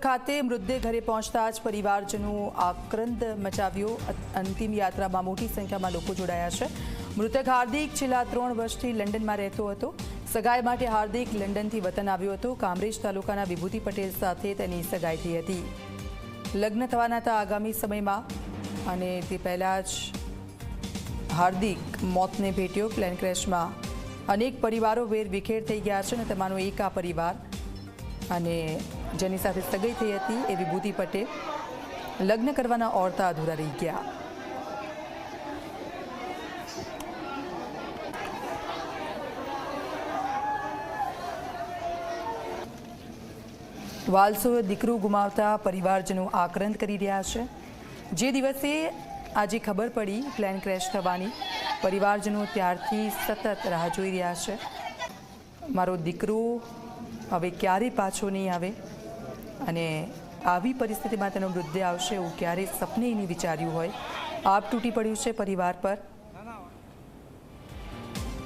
ખાતે મૃતદેહ ઘરે પહોંચતા જ પરિવારજનો આક્રંદ મચાવ્યો। અંતિમ યાત્રામાં મોટી સંખ્યામાં લોકો જોડાયા છે। મૃતક હાર્દિક છેલ્લા 3 વર્ષથી લંડનમાં રહેતો હતો। સગાઈ માટે હાર્દિક લંડનથી વતન આવ્યો હતો। કામરેજ તાલુકાના વિભૂતિ પટેલ સાથે તેની સગાઈ થઈ હતી। લગ્ન થવાના હતા આગામી સમયમાં અને તે પહેલાં જ હાર્દિક મોતને ભેટ્યો। પ્લેન ક્રેશમાં અનેક પરિવારો વેરવિખેર થઈ ગયા છે અને તેમાંનો એક આ પરિવાર અને જેની સાથે સગાઈ થઈ હતી એ વિભૂતિ પટેલ લગ્ન કરવાના ઓરતા અધૂરા રહી ગયા। વાલસો દીકરું ગુમાવતા પરિવારજનો આક્રંદ કરી રહ્યા છે। જે દિવસે આજે ખબર પડી પ્લેન ક્રેશ થવાની, પરિવારજનો ત્યારથી સતત રાહ જોઈ રહ્યા છે। મારો દીકરો હવે ક્યારે પાછો નહીં આવે અને આવી પરિસ્થિતિમાં તેનો મૃતદેહ આવશે એવું ક્યારેય સપને નહીં વિચાર્યું હોય। આપ તૂટી પડ્યું છે પરિવાર પર।